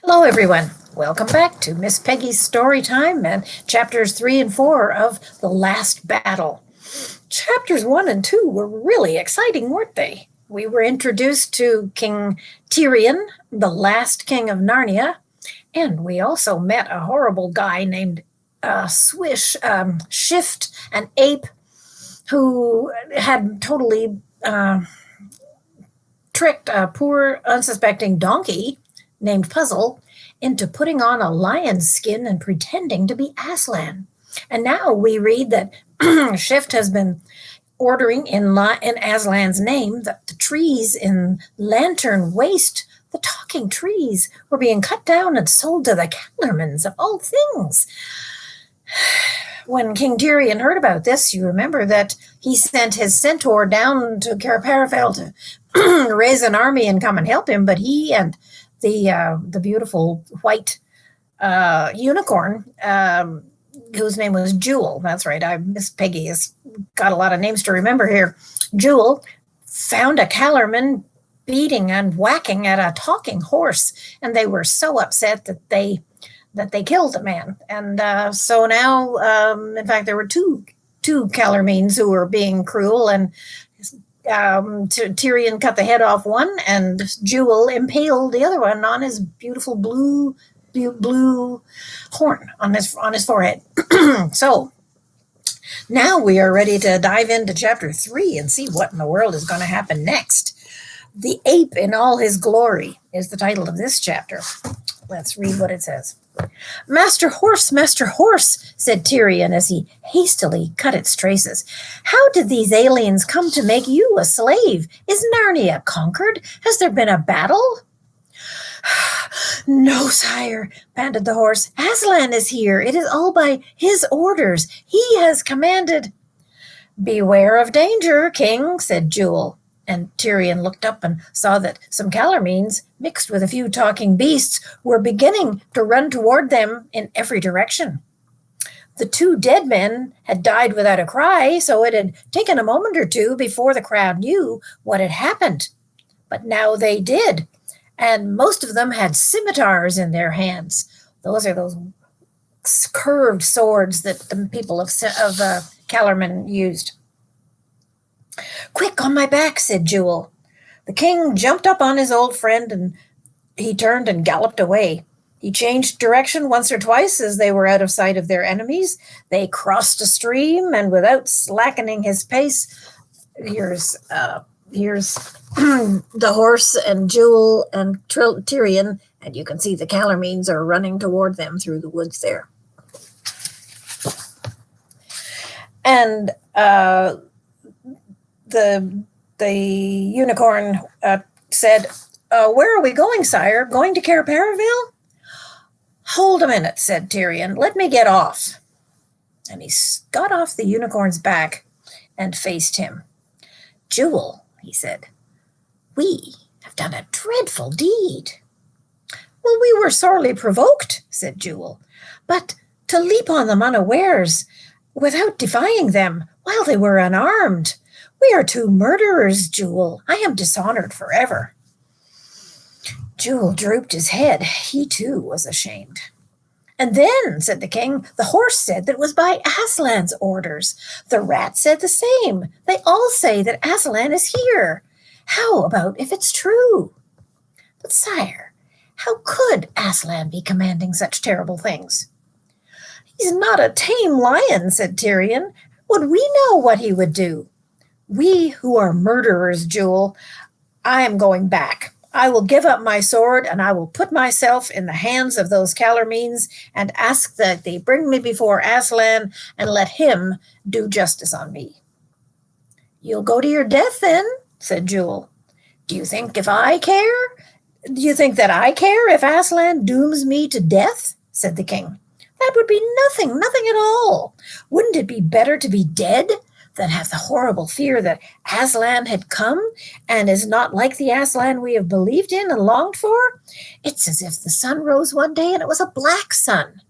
Hello, everyone. Welcome back to Miss Peggy's Story Time and chapters 3 and 4 of The Last Battle. Chapters 1 and 2 were really exciting, weren't they? We were introduced to King Tirian, the last king of Narnia, and we also met a horrible guy named Shift, an ape, who had totally tricked a poor, unsuspecting donkey named Puzzle into putting on a lion's skin and pretending to be Aslan. And now we read that Shift has been ordering in Aslan's name that the trees in Lantern Waste, the talking trees, were being cut down and sold to the Calormans of all things. When King Tirian heard about this, you remember that he sent his centaur down to Cair Paravel to raise an army and come and help him, but he and the beautiful white unicorn, whose name was Jewel. That's right. Miss Peggy has got a lot of names to remember here. Jewel found a Calorman beating and whacking at a talking horse, and they were so upset that they killed the man. And so now, in fact, there were two Calormenes who were being cruel, and Tirian cut the head off one, and Jewel impaled the other one on his beautiful blue horn on his forehead. So now we are ready to dive into chapter 3 and see what in the world is going to happen next. The Ape in All His Glory is the title of this chapter. Let's read what it says. Master Horse, said Tirian as he hastily cut its traces. How did these aliens come to make you a slave? Is Narnia conquered? Has there been a battle? No, sire, panted the horse. Aslan is here. It is all by his orders. He has commanded. Beware of danger, king, said Jewel. And Tirian looked up and saw that some Calormenes, mixed with a few talking beasts, were beginning to run toward them in every direction. The two dead men had died without a cry, so it had taken a moment or two before the crowd knew what had happened. But now they did, and most of them had scimitars in their hands. Those are those curved swords that the people of Calormen used. Quick, on my back, said Jewel. The king jumped up on his old friend, and he turned and galloped away. He changed direction once or twice as they were out of sight of their enemies. They crossed a stream, and without slackening his pace, here's the horse and Jewel and Tirian, and you can see the Calormenes are running toward them through the woods there. And the unicorn said, where are we going, sire? Going to Cair Paravel? Hold a minute, said Tirian. Let me get off. And he got off the unicorn's back and faced him. Jewel, he said, we have done a dreadful deed. Well, we were sorely provoked, said Jewel, but to leap on them unawares, without defying them, while they were unarmed. We are two murderers, Jewel. I am dishonored forever. Jewel drooped his head. He, too, was ashamed. And then, said the king, the horse said that it was by Aslan's orders. The rat said the same. They all say that Aslan is here. How about if it's true? But, sire, how could Aslan be commanding such terrible things? He's not a tame lion, said Tirian. Would we know what he would do? We who are murderers, Jewel, I am going back. I will give up my sword, and I will put myself in the hands of those Calormenes and ask that they bring me before Aslan and let him do justice on me. You'll go to your death then, said Jewel. Do you think that I care if Aslan dooms me to death? Said the king. That would be nothing at all. Wouldn't it be better to be dead than have the horrible fear that Aslan had come and is not like the Aslan we have believed in and longed for? It's as if the sun rose one day and it was a black sun.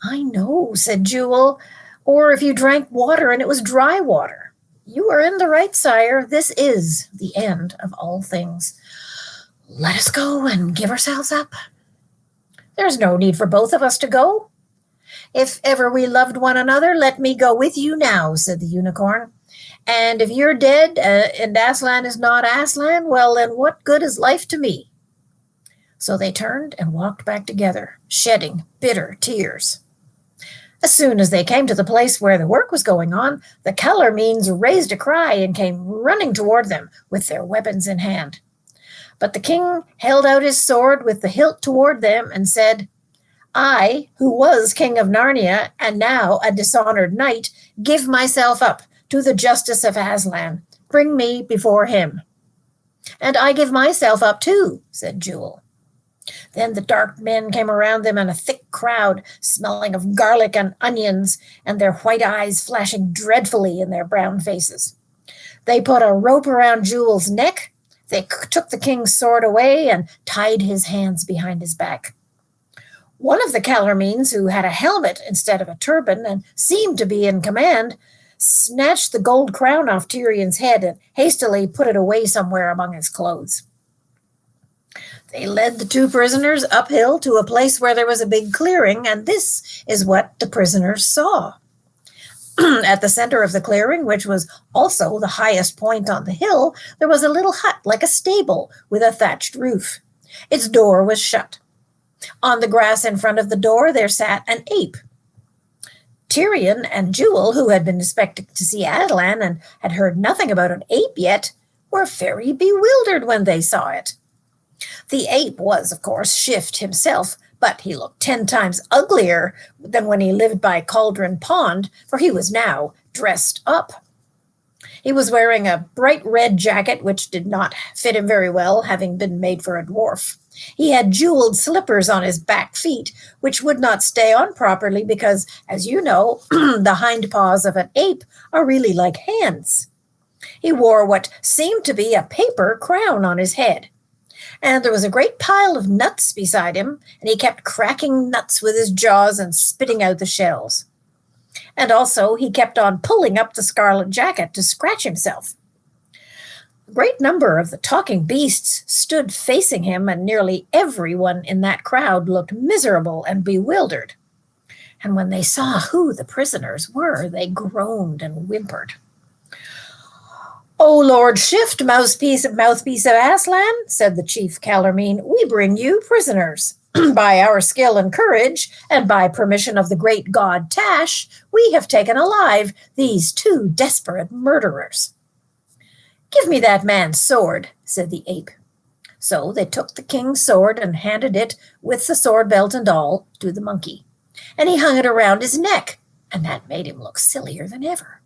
I know, said Jewel, or if you drank water and it was dry water. You are in the right, sire. This is the end of all things. Let us go and give ourselves up. There's no need for both of us to go. If ever we loved one another, let me go with you now, said the unicorn. And if you're dead and Aslan is not Aslan, well, then what good is life to me? So they turned and walked back together, shedding bitter tears. As soon as they came to the place where the work was going on, the Calormenes raised a cry and came running toward them with their weapons in hand. But the king held out his sword with the hilt toward them and said, I, who was king of Narnia and now a dishonored knight, give myself up to the justice of Aslan. Bring me before him. And I give myself up too, said Jewel. Then the dark men came around them in a thick crowd, smelling of garlic and onions, and their white eyes flashing dreadfully in their brown faces. They put a rope around Jewel's neck. They took the king's sword away and tied his hands behind his back. One of the Calormenes, who had a helmet instead of a turban and seemed to be in command, snatched the gold crown off Tyrion's head and hastily put it away somewhere among his clothes. They led the two prisoners uphill to a place where there was a big clearing, and this is what the prisoners saw. At the center of the clearing, which was also the highest point on the hill, there was a little hut like a stable with a thatched roof. Its door was shut. On the grass in front of the door there sat an ape. Tyrion and Jewel, who had been expecting to see Aslan and had heard nothing about an ape yet, were very bewildered when they saw it. The ape was, of course, Shift himself, but he looked 10 times uglier than when he lived by Cauldron Pond, for he was now dressed up. He was wearing a bright red jacket, which did not fit him very well, having been made for a dwarf. He had jeweled slippers on his back feet, which would not stay on properly because, as you know, the hind paws of an ape are really like hands. He wore what seemed to be a paper crown on his head. And there was a great pile of nuts beside him, and he kept cracking nuts with his jaws and spitting out the shells. And also he kept on pulling up the scarlet jacket to scratch himself. A great number of the talking beasts stood facing him, and nearly everyone in that crowd looked miserable and bewildered. And when they saw who the prisoners were, they groaned and whimpered. "O Lord Shift, mouthpiece of Aslan," said the chief Calormene, "we bring you prisoners. By our skill and courage, and by permission of the great god Tash, we have taken alive these 2 desperate murderers." "Give me that man's sword," said the ape. So they took the king's sword and handed it, with the sword belt and all, to the monkey. And he hung it around his neck, and that made him look sillier than ever.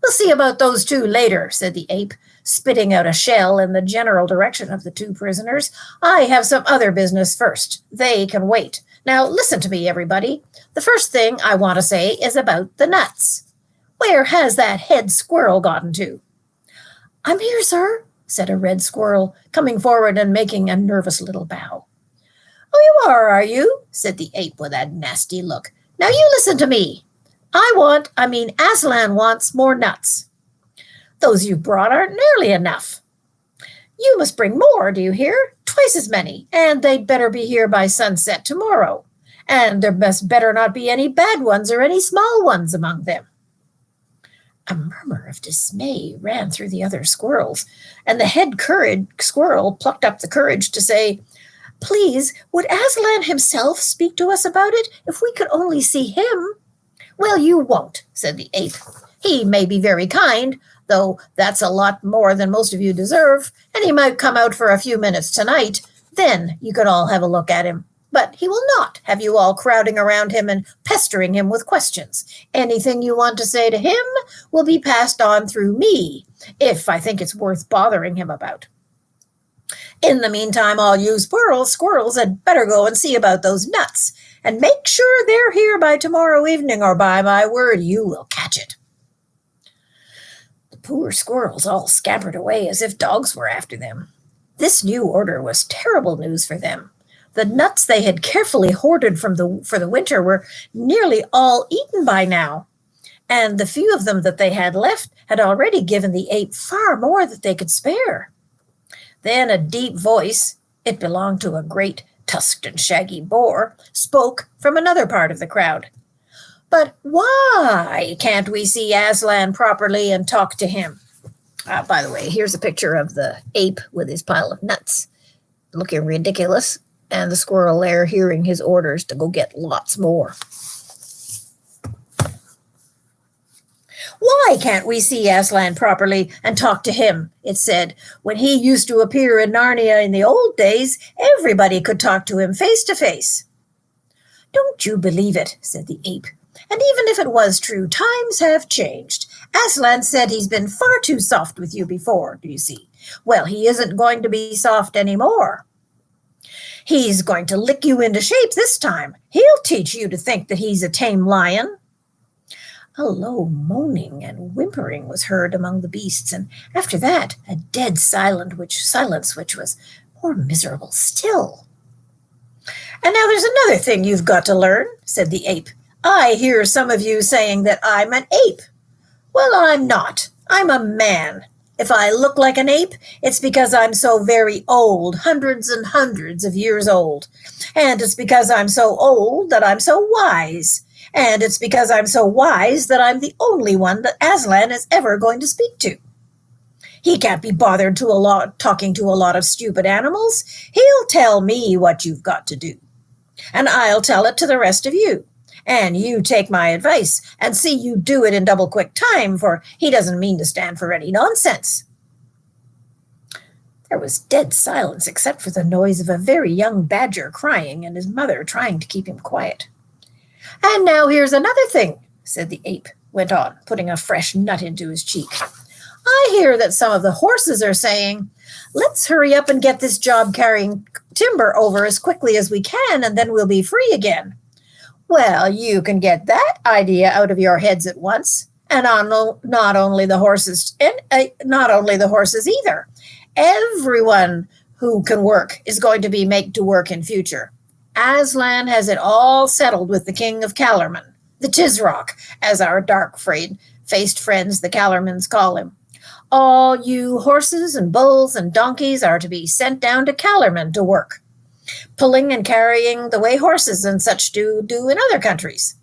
"We'll see about those 2 later," said the ape, spitting out a shell in the general direction of the 2 prisoners. "I have some other business first. They can wait. Now listen to me, everybody. The first thing I want to say is about the nuts. Where has that head squirrel gotten to?" "I'm here, sir," said a red squirrel, coming forward and making a nervous little bow. "Oh, you are you?" said the ape with a nasty look. "Now you listen to me. Aslan wants more nuts. Those you brought aren't nearly enough. You must bring more, do you hear? Twice as many, and they'd better be here by sunset tomorrow. And there must better not be any bad ones or any small ones among them." A murmur of dismay ran through the other squirrels, and the head squirrel plucked up the courage to say, "Please, would Aslan himself speak to us about it if we could only see him?" "Well, you won't," said the ape. "He may be very kind, though that's a lot more than most of you deserve, and he might come out for a few minutes tonight. Then you could all have a look at him. But he will not have you all crowding around him and pestering him with questions. Anything you want to say to him will be passed on through me, if I think it's worth bothering him about. In the meantime, all you squirrels had better go and see about those nuts, and make sure they're here by tomorrow evening, or by my word, you will catch it." The poor squirrels all scampered away as if dogs were after them. This new order was terrible news for them. The nuts they had carefully hoarded for the winter were nearly all eaten by now, and the few of them that they had left had already given the ape far more than they could spare. Then a deep voice, it belonged to a great tusked and shaggy boar, spoke from another part of the crowd. But why can't we see Aslan properly and talk to him? By the way, here's a picture of the ape with his pile of nuts, looking ridiculous, and the squirrel there hearing his orders to go get lots more. Why can't we see Aslan properly and talk to him? It said. When he used to appear in Narnia in the old days, everybody could talk to him face to face. Don't you believe it, said the ape. And even if it was true, times have changed. Aslan said he's been far too soft with you before, do you see? Well, he isn't going to be soft anymore. He's going to lick you into shape this time. He'll teach you to think that he's a tame lion. A low moaning and whimpering was heard among the beasts, and after that a dead silence which was more miserable still. And now there's another thing you've got to learn, said the ape. I hear some of you saying that I'm an ape. Well, I'm not. I'm a man. If I look like an ape, it's because I'm so very old, hundreds and hundreds of years old. And it's because I'm so old that I'm so wise. And it's because I'm so wise that I'm the only one that Aslan is ever going to speak to. He can't be bothered talking to a lot of stupid animals. He'll tell me what you've got to do. And I'll tell it to the rest of you. And you take my advice and see you do it in double quick time, for he doesn't mean to stand for any nonsense. There was dead silence except for the noise of a very young badger crying and his mother trying to keep him quiet. And now here's another thing, said the ape, went on, putting a fresh nut into his cheek. I hear that some of the horses are saying, let's hurry up and get this job carrying timber over as quickly as we can, and then we'll be free again. Well, you can get that idea out of your heads at once, and not only the horses either. Everyone who can work is going to be made to work in future. Aslan has it all settled with the king of Calormen, the Tisroc, as our dark-faced friends the Calormens call him. All you horses and bulls and donkeys are to be sent down to Calormen to work, pulling and carrying the way horses and such do in other countries.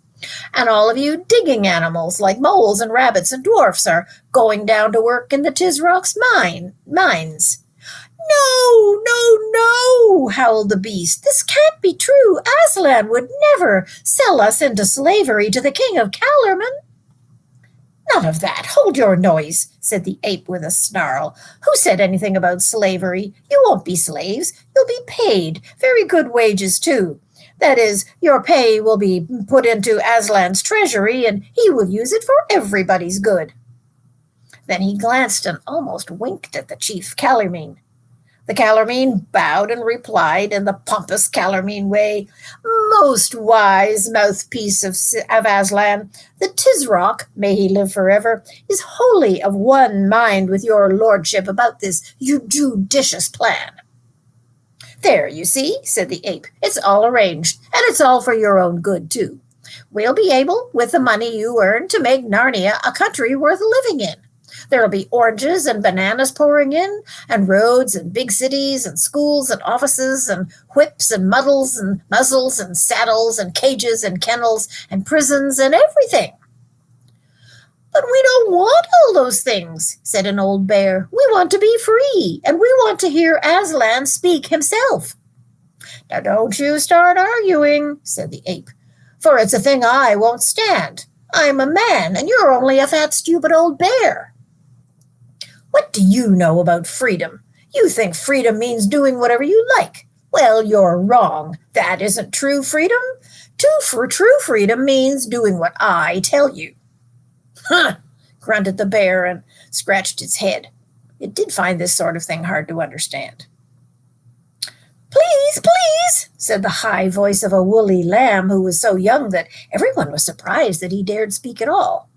And all of you digging animals like moles and rabbits and dwarfs are going down to work in the Tisroc's mines. No, no, no, howled the beast. This can't be true. Aslan would never sell us into slavery to the king of Calormen. None of that. Hold your noise, said the ape with a snarl. Who said anything about slavery? You won't be slaves. You'll be paid. Very good wages, too. That is, your pay will be put into Aslan's treasury, and he will use it for everybody's good. Then he glanced and almost winked at the chief Calormen. The Calormen bowed and replied in the pompous Calormen way, Most wise mouthpiece of Aslan, the Tisroc, may he live forever, is wholly of one mind with your lordship about this judicious plan. There, you see, said the ape, it's all arranged, and it's all for your own good, too. We'll be able, with the money you earn, to make Narnia a country worth living in. There'll be oranges and bananas pouring in, and roads and big cities and schools and offices and whips and muzzles and saddles and cages and kennels and prisons and everything. But we don't want all those things, said an old bear. We want to be free, and we want to hear Aslan speak himself. Now don't you start arguing, said the ape, for it's a thing I won't stand. I'm a man, and you're only a fat, stupid old bear. What do you know about freedom? You think freedom means doing whatever you like. Well, you're wrong. That isn't true freedom. True freedom means doing what I tell you. Huh, grunted the bear and scratched its head. It did find this sort of thing hard to understand. Please, please, said the high voice of a woolly lamb who was so young that everyone was surprised that he dared speak at all.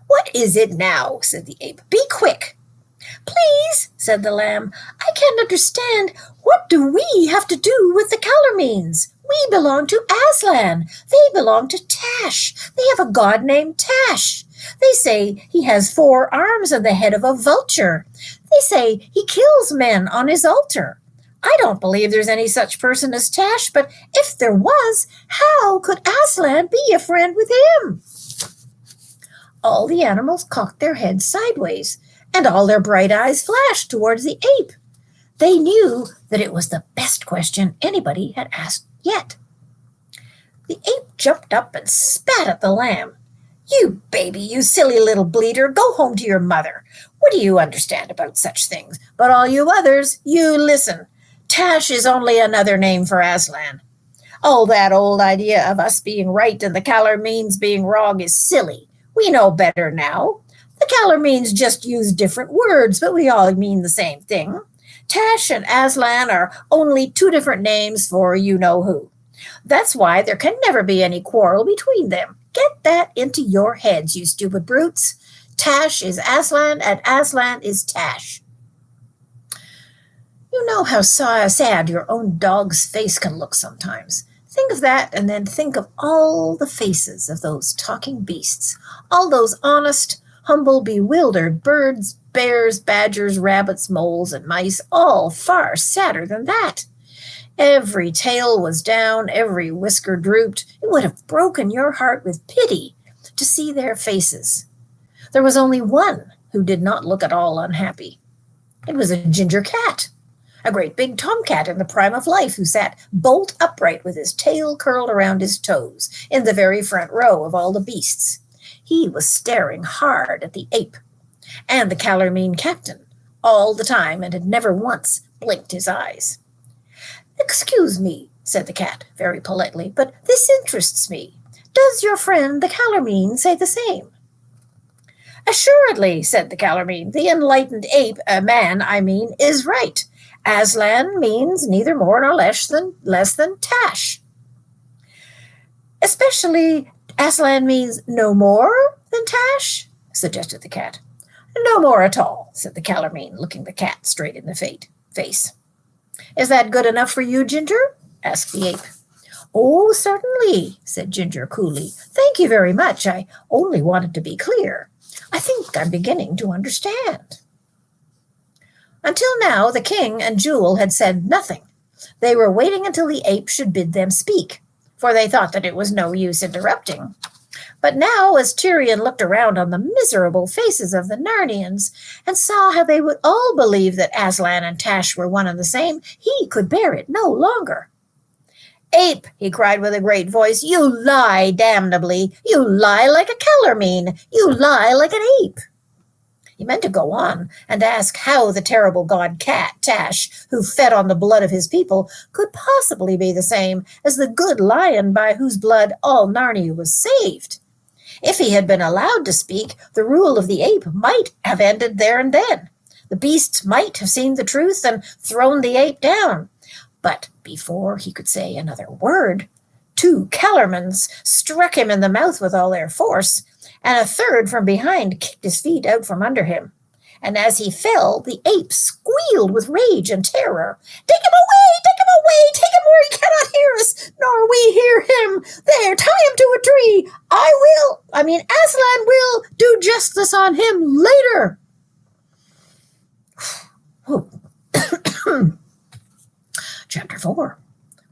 What is it now? Said the ape. Be quick. Please, said the lamb, I can't understand. What do we have to do with the Calormens? We belong to Aslan. They belong to Tash. They have a god named Tash. They say he has 4 arms and the head of a vulture. They say he kills men on his altar. I don't believe there's any such person as Tash, but if there was, how could Aslan be a friend with him? All the animals cocked their heads sideways, and all their bright eyes flashed towards the ape. They knew that it was the best question anybody had asked yet. The ape jumped up and spat at the lamb. You baby, you silly little bleeder, go home to your mother. What do you understand about such things? But all you others, you listen. Tash is only another name for Aslan. All that old idea of us being right and the Calormenes being wrong is silly. We know better now. The Calormenes just use different words, but we all mean the same thing. Tash and Aslan are only two different names for you-know-who. That's why there can never be any quarrel between them. Get that into your heads, you stupid brutes. Tash is Aslan, and Aslan is Tash. You know how sad your own dog's face can look sometimes. Think of that, and then think of all the faces of those talking beasts, all those honest, humble, bewildered birds, bears, badgers, rabbits, moles, and mice, all far sadder than that. Every tail was down, every whisker drooped. It would have broken your heart with pity to see their faces. There was only one who did not look at all unhappy. It was a ginger cat, a great big tomcat in the prime of life who sat bolt upright with his tail curled around his toes in the very front row of all the beasts. He was staring hard at the ape and the Calormene captain all the time and had never once blinked his eyes. Excuse me, said the cat very politely, but this interests me. Does your friend the Calormene say the same? Assuredly, said the Calormene, the enlightened ape, is right. Aslan means neither more nor less than Tash. Especially Aslan means no more than Tash, suggested the cat. No more at all, said the Calormene, looking the cat straight in the face. Is that good enough for you, Ginger? Asked the ape. Oh, certainly, said Ginger coolly. Thank you very much. I only wanted to be clear. I think I'm beginning to understand. Until now, the king and Jewel had said nothing. They were waiting until the ape should bid them speak, for they thought that it was no use interrupting. But now, as Tirian looked around on the miserable faces of the Narnians and saw how they would all believe that Aslan and Tash were one and the same, he could bear it no longer. Ape, he cried with a great voice, you lie damnably. You lie like a Calormene. You lie like an ape. He meant to go on and ask how the terrible god cat, Tash, who fed on the blood of his people, could possibly be the same as the good lion by whose blood all Narnia was saved. If he had been allowed to speak, the rule of the ape might have ended there and then. The beasts might have seen the truth and thrown the ape down. But before he could say another word, 2 Calormens struck him in the mouth with all their force, and a third from behind kicked his feet out from under him. And as he fell, the ape squealed with rage and terror. Take him away, take him where he cannot hear us, nor we hear him. There, tie him to a tree. Aslan will do justice on him later. Chapter 4.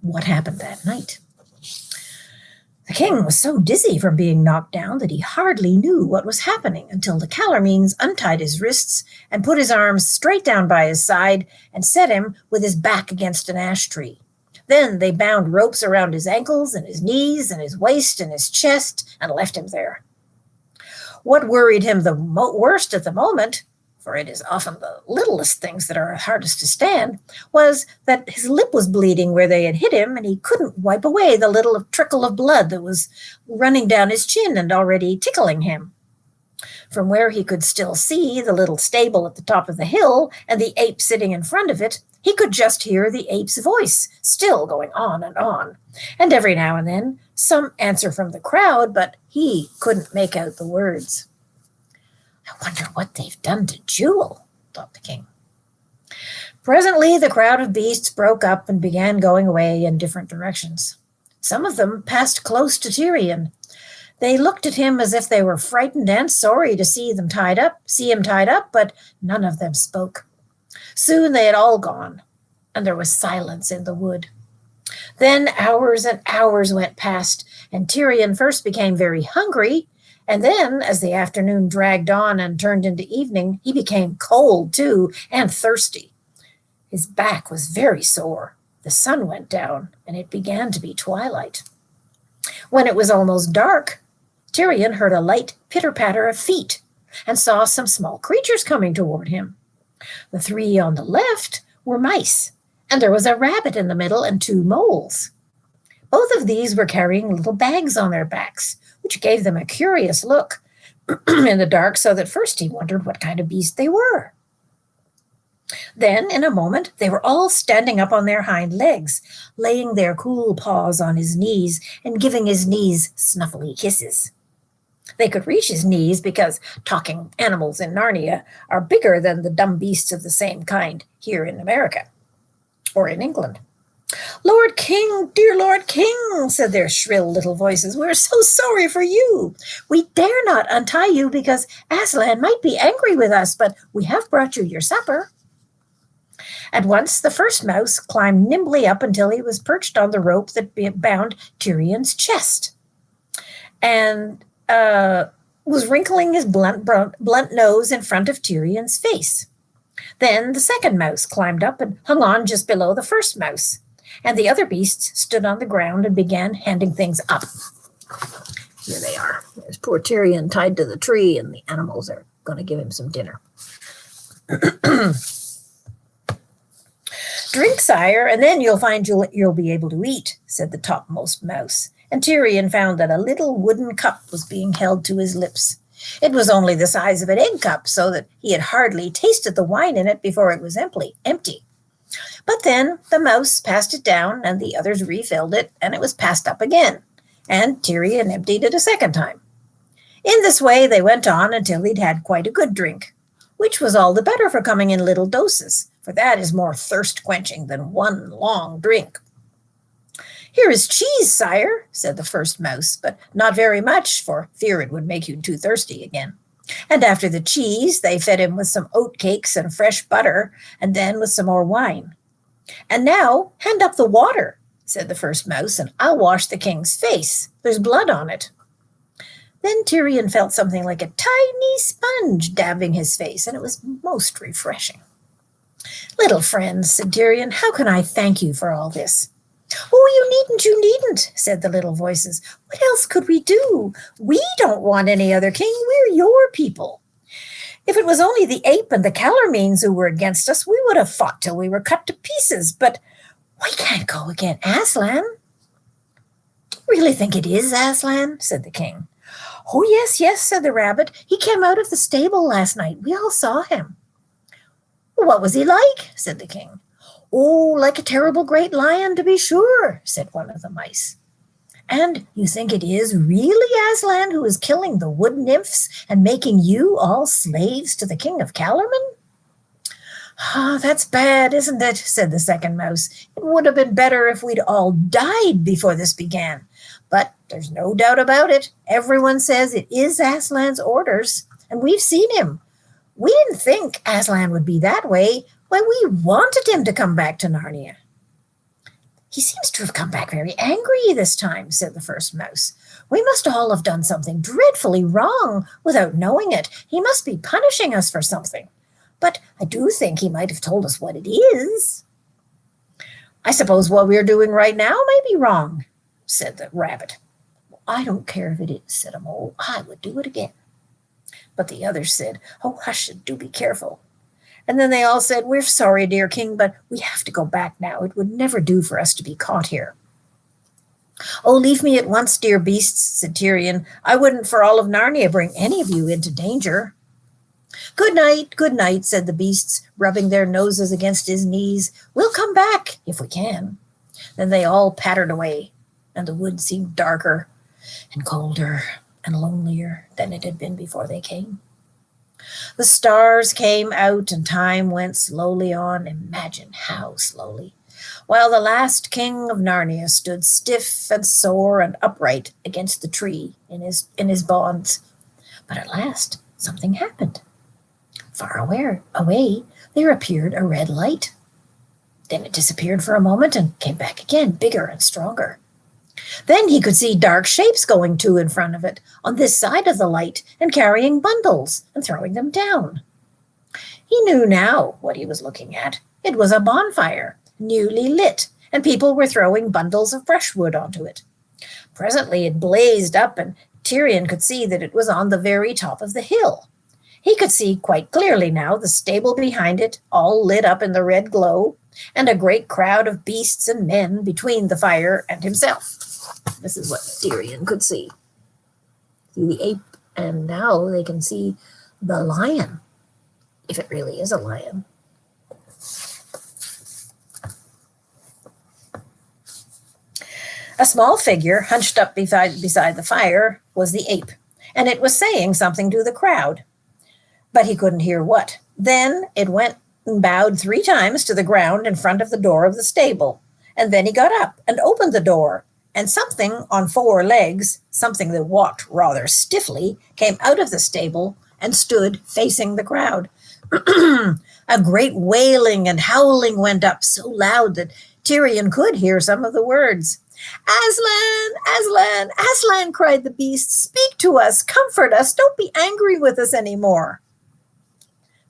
What happened that night? The king was so dizzy from being knocked down that he hardly knew what was happening until the Calormenes untied his wrists and put his arms straight down by his side and set him with his back against an ash tree. Then they bound ropes around his ankles and his knees and his waist and his chest and left him there. What worried him the worst at the moment, for it is often the littlest things that are hardest to stand, was that his lip was bleeding where they had hit him, and he couldn't wipe away the little trickle of blood that was running down his chin and already tickling him. From where he could still see the little stable at the top of the hill and the ape sitting in front of it, he could just hear the ape's voice, still going on, and every now and then some answer from the crowd, but he couldn't make out the words. I wonder what they've done to Jewel, thought the king. Presently, the crowd of beasts broke up and began going away in different directions. Some of them passed close to Tirian. They looked at him as if they were frightened and sorry to see him tied up, but none of them spoke. Soon they had all gone, and there was silence in the wood. Then hours and hours went past, and Tyrion first became very hungry, and then, as the afternoon dragged on and turned into evening, he became cold too, and thirsty. His back was very sore. The sun went down, and it began to be twilight. When it was almost dark, Tyrion heard a light pitter-patter of feet, and saw some small creatures coming toward him. The three on the left were mice, and there was a rabbit in the middle and two moles. Both of these were carrying little bags on their backs, which gave them a curious look in the dark, so that first he wondered what kind of beast they were. Then, in a moment, they were all standing up on their hind legs, laying their cool paws on his knees and giving his knees snuffly kisses. They could reach his knees because talking animals in Narnia are bigger than the dumb beasts of the same kind here in America or in England. "Lord King, dear Lord King," said their shrill little voices, "we're so sorry for you. We dare not untie you because Aslan might be angry with us, but we have brought you your supper." At once the first mouse climbed nimbly up until he was perched on the rope that bound Tyrion's chest, and was wrinkling his blunt nose in front of Tyrion's face. Then the second mouse climbed up and hung on just below the first mouse, and the other beasts stood on the ground and began handing things up. Here they are. There's poor Tyrion tied to the tree, and the animals are going to give him some dinner. "Drink, sire, and then you'll find you'll be able to eat," said the topmost mouse, and Tyrion found that a little wooden cup was being held to his lips. It was only the size of an egg cup, so that he had hardly tasted the wine in it before it was empty. But then the mouse passed it down, and the others refilled it, and it was passed up again, and Tyrion emptied it a second time. In this way they went on until he'd had quite a good drink, which was all the better for coming in little doses, for that is more thirst-quenching than one long drink. "Here is cheese, sire," said the first mouse, but not very much, for fear it would make you too thirsty again. And after the cheese, they fed him with some oat cakes and fresh butter, and then with some more wine. "And now, hand up the water," said the first mouse, "and I'll wash the king's face. There's blood on it." Then Tyrion felt something like a tiny sponge dabbing his face, and it was most refreshing. "Little friends," said Tyrion, "how can I thank you for all this?" "Oh, you needn't," said the little voices. "What else could we do? We don't want any other king. We're your people. If it was only the ape and the Calormenes who were against us, we would have fought till we were cut to pieces. But we can't go against Aslan." "Do you really think it is Aslan?" said the king. "Oh, yes," said the rabbit. "He came out of the stable last night. We all saw him." "What was he like?" said the king. "Oh, like a terrible great lion, to be sure," said one of the mice. "And you think it is really Aslan who is killing the wood nymphs and making you all slaves to the king of Calormen?" "Ah, that's bad, isn't it?" said the second mouse. "It would have been better if we'd all died before this began. But there's no doubt about it. Everyone says it is Aslan's orders, and we've seen him. We didn't think Aslan would be that way. Why, we wanted him to come back to Narnia." "He seems to have come back very angry this time," said the first mouse. "We must all have done something dreadfully wrong without knowing it. He must be punishing us for something. But I do think he might have told us what it is." "I suppose what we're doing right now may be wrong," said the rabbit. "I don't care if it is," said a mole. "I would do it again." But the others said, "Oh, hush, do be careful." And then they all said, "We're sorry, dear king, but we have to go back now. It would never do for us to be caught here." "Oh, leave me at once, dear beasts," said Tyrion. "I wouldn't for all of Narnia bring any of you into danger." Good night," said the beasts, rubbing their noses against his knees. "We'll come back, if we can." Then they all pattered away, and the wood seemed darker and colder and lonelier than it had been before they came. The stars came out and time went slowly on. Imagine how slowly. while the last king of Narnia stood stiff and sore and upright against the tree in his bonds. But at last something happened. Far away there appeared a red light. Then it disappeared for a moment and came back again, bigger and stronger. Then he could see dark shapes going to in front of it, on this side of the light, and carrying bundles and throwing them down. He knew now what he was looking at. It was a bonfire, newly lit, and people were throwing bundles of brushwood onto it. Presently it blazed up, and Tyrion could see that it was on the very top of the hill. He could see quite clearly now the stable behind it, all lit up in the red glow, and a great crowd of beasts and men between the fire and himself. This is what Tyrion could see. See the ape, and now they can see the lion, if it really is a lion. A small figure hunched up beside the fire was the ape, and it was saying something to the crowd, but he couldn't hear what. Then it went and bowed 3 times to the ground in front of the door of the stable, and then he got up and opened the door, and something on 4 legs, something that walked rather stiffly, came out of the stable and stood facing the crowd. A great wailing and howling went up so loud that Tyrion could hear some of the words. "Aslan, Aslan, Aslan," cried the beast. "Speak to us, comfort us, don't be angry with us anymore."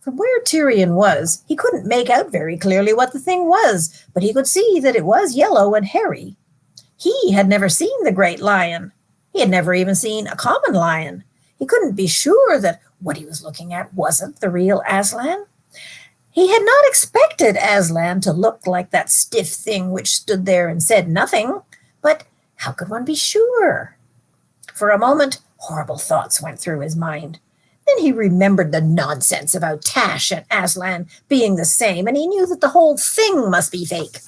From where Tyrion was, he couldn't make out very clearly what the thing was, but he could see that it was yellow and hairy. He had never seen the great lion. He had never even seen a common lion. He couldn't be sure that what he was looking at wasn't the real Aslan. He had not expected Aslan to look like that stiff thing which stood there and said nothing, but how could one be sure? For a moment, horrible thoughts went through his mind. Then he remembered the nonsense about Tash and Aslan being the same, and he knew that the whole thing must be fake.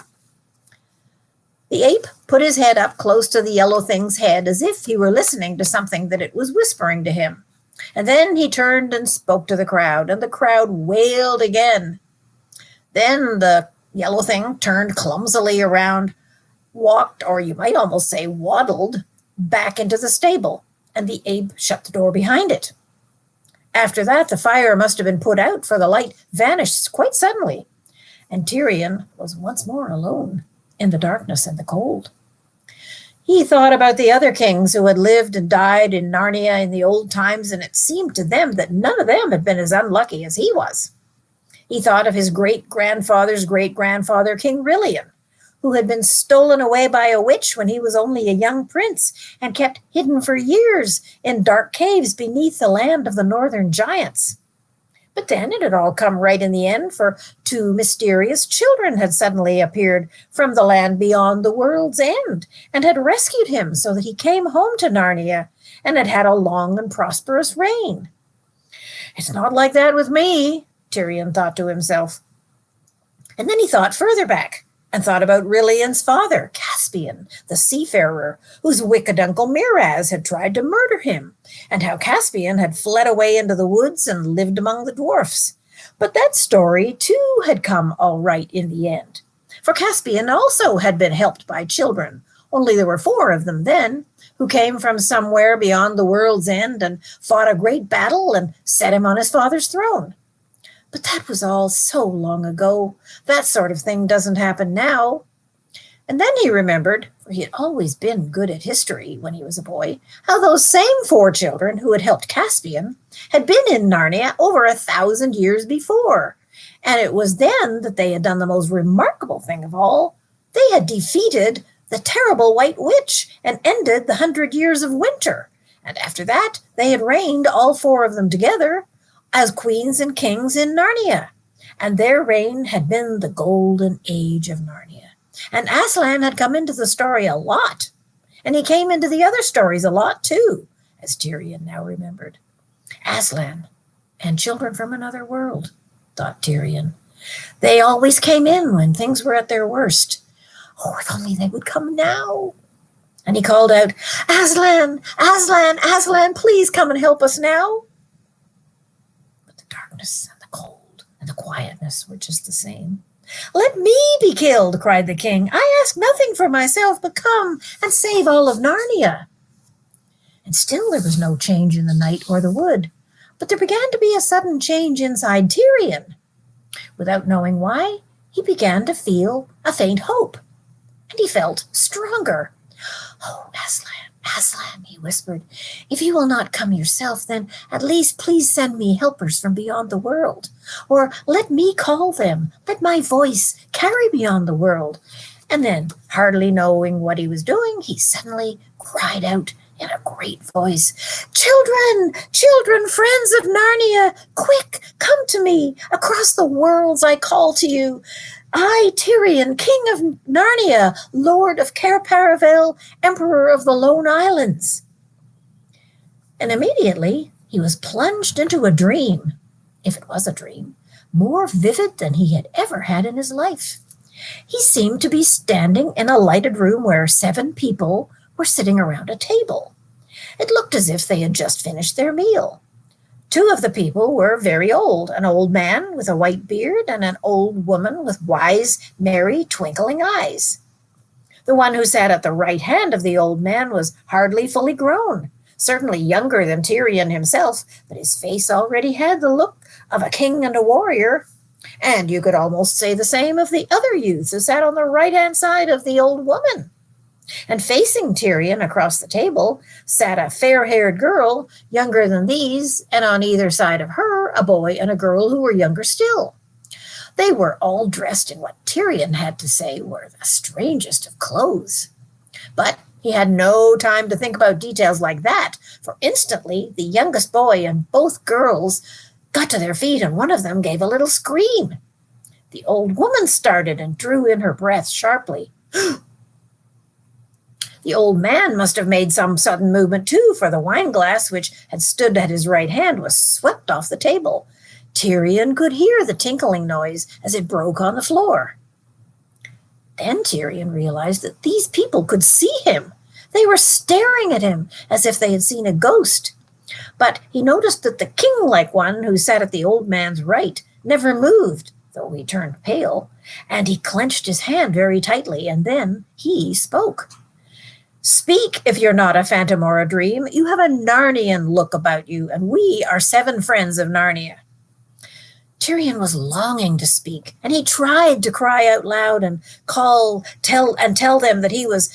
The ape put his head up close to the yellow thing's head as if he were listening to something that it was whispering to him. And then he turned and spoke to the crowd, and the crowd wailed again. Then the yellow thing turned clumsily around, walked, or you might almost say waddled, back into the stable, and the ape shut the door behind it. After that, the fire must have been put out, for the light vanished quite suddenly, and Tyrion was once more alone in the darkness and the cold. He thought about the other kings who had lived and died in Narnia in the old times, and it seemed to them that none of them had been as unlucky as he was. He thought of his great-grandfather's great-grandfather, King Rilian, who had been stolen away by a witch when he was only a young prince and kept hidden for years in dark caves beneath the land of the northern giants. But then it had all come right in the end, for 2 mysterious children had suddenly appeared from the land beyond the world's end and had rescued him so that he came home to Narnia and had had a long and prosperous reign. "It's not like that with me," Tyrion thought to himself. And then he thought further back and thought about Rilian's father, Caspian, the seafarer, whose wicked uncle Miraz had tried to murder him, and how Caspian had fled away into the woods and lived among the dwarfs. But that story, too, had come all right in the end. For Caspian also had been helped by children, only there were 4 of them then, who came from somewhere beyond the world's end and fought a great battle and set him on his father's throne. But that was all so long ago. That sort of thing doesn't happen now. And then he remembered, for he had always been good at history when he was a boy, how those same 4 children who had helped Caspian had been in Narnia over 1,000 years before. And it was then that they had done the most remarkable thing of all. They had defeated the terrible White Witch and ended the 100 years of winter. And after that, they had reigned, all 4 of them together, as queens and kings in Narnia, and their reign had been the golden age of Narnia. And Aslan had come into the story a lot, and he came into the other stories a lot too, as Tyrion now remembered. Aslan and children from another world, thought Tyrion. They always came in when things were at their worst. Oh, if only they would come now. And he called out, "Aslan, Aslan, Aslan, please come and help us now." Darkness and the cold and the quietness were just the same. "Let me be killed," cried the king. "I ask nothing for myself, but come and save all of Narnia." And still there was no change in the night or the wood, but there began to be a sudden change inside Tyrion. Without knowing why, he began to feel a faint hope, and he felt stronger. "Oh, Aslan, Aslan," he whispered, "if you will not come yourself, then at least please send me helpers from beyond the world. Or let me call them. Let my voice carry beyond the world." And then, hardly knowing what he was doing, he suddenly cried out in a great voice, "Children, children, friends of Narnia, quick, come to me. Across the worlds I call to you. I, Tyrion, King of Narnia, Lord of Cair Paravel, Emperor of the Lone Islands." And immediately he was plunged into a dream, if it was a dream, more vivid than he had ever had in his life. He seemed to be standing in a lighted room where 7 people were sitting around a table. It looked as if they had just finished their meal. 2 of the people were very old, an old man with a white beard and an old woman with wise, merry, twinkling eyes. The one who sat at the right hand of the old man was hardly fully grown, certainly younger than Tyrion himself, but his face already had the look of a king and a warrior. And you could almost say the same of the other youth who sat on the right-hand side of the old woman. And facing Tyrion across the table sat a fair-haired girl, younger than these, and on either side of her, a boy and a girl who were younger still. They were all dressed in what Tyrion had to say were the strangest of clothes. But he had no time to think about details like that, for instantly the youngest boy and both girls got to their feet, and one of them gave a little scream. The old woman started and drew in her breath sharply. The old man must have made some sudden movement too, for the wine glass, which had stood at his right hand, was swept off the table. Tyrion could hear the tinkling noise as it broke on the floor. Then Tyrion realized that these people could see him. They were staring at him as if they had seen a ghost. But he noticed that the king-like one who sat at the old man's right never moved, though he turned pale, and he clenched his hand very tightly, and then he spoke. "Speak if you're not a phantom or a dream. You have a Narnian look about you, and we are 7 friends of Narnia." Tyrion was longing to speak, and he tried to cry out loud and tell them that he was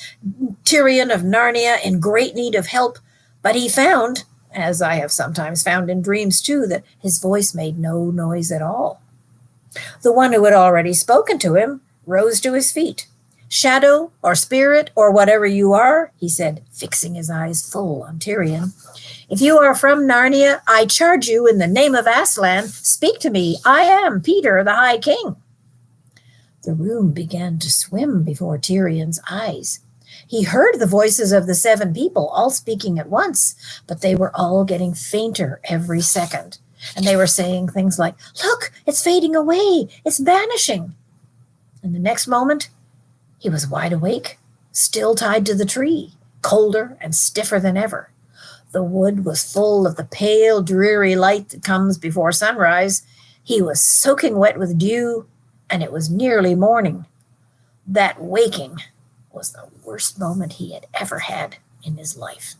Tyrion of Narnia in great need of help, but he found, as I have sometimes found in dreams too, that his voice made no noise at all. The one who had already spoken to him rose to his feet. "Shadow or spirit or whatever you are," he said, fixing his eyes full on Tyrion, "if you are from Narnia, I charge you in the name of Aslan, speak to me. I am Peter, the High King." The room began to swim before Tyrion's eyes. He heard the voices of the 7 people all speaking at once, but they were all getting fainter every second. And they were saying things like, "Look, it's fading away. It's vanishing." And the next moment, he was wide awake, still tied to the tree, colder and stiffer than ever. The wood was full of the pale, dreary light that comes before sunrise. He was soaking wet with dew, and it was nearly morning. That waking was the worst moment he had ever had in his life.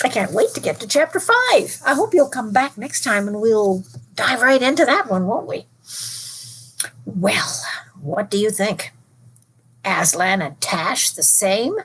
I can't wait to get to chapter 5. I hope you'll come back next time and we'll dive right into that one, won't we? Well, what do you think? Aslan and Tash the same?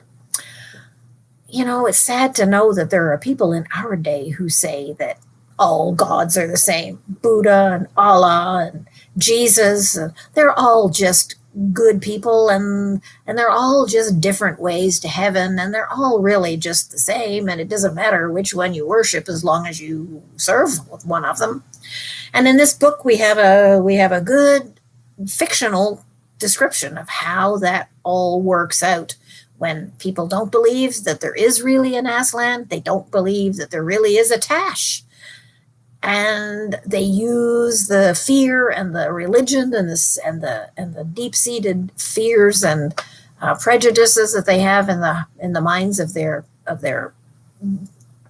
You know, it's sad to know that there are people in our day who say that all gods are the same. Buddha and Allah and Jesus, they're all just good people, and they're all just different ways to heaven, and they're all really just the same, and it doesn't matter which one you worship as long as you serve with one of them. And in this book we have a good fictional description of how that all works out. When people don't believe that there is really an Aslan, they don't believe that there really is a Tash. And they use the fear and the religion and the deep-seated fears and prejudices that they have in the minds of their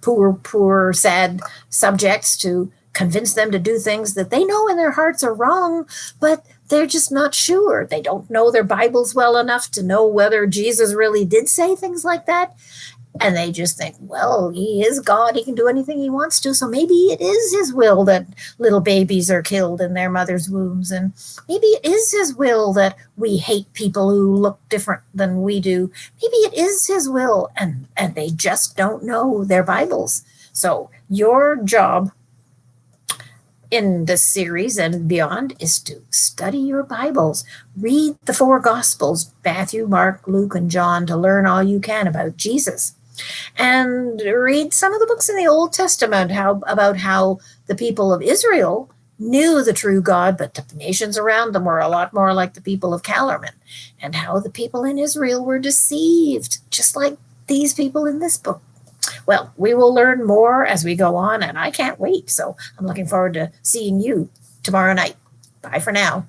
poor, sad subjects to convince them to do things that they know in their hearts are wrong, but they're just not sure. They don't know their Bibles well enough to know whether Jesus really did say things like that. And they just think, well, he is God. He can do anything he wants to. So maybe it is his will that little babies are killed in their mother's wombs. And maybe it is his will that we hate people who look different than we do. Maybe it is his will. And they just don't know their Bibles. So your job in this series and beyond is to study your Bibles. Read the 4 Gospels, Matthew, Mark, Luke, and John, to learn all you can about Jesus. And read some of the books in the Old Testament about how the people of Israel knew the true God, but the nations around them were a lot more like the people of Calormen, and how the people in Israel were deceived, just like these people in this book. Well, we will learn more as we go on, and I can't wait. So I'm looking forward to seeing you tomorrow night. Bye for now.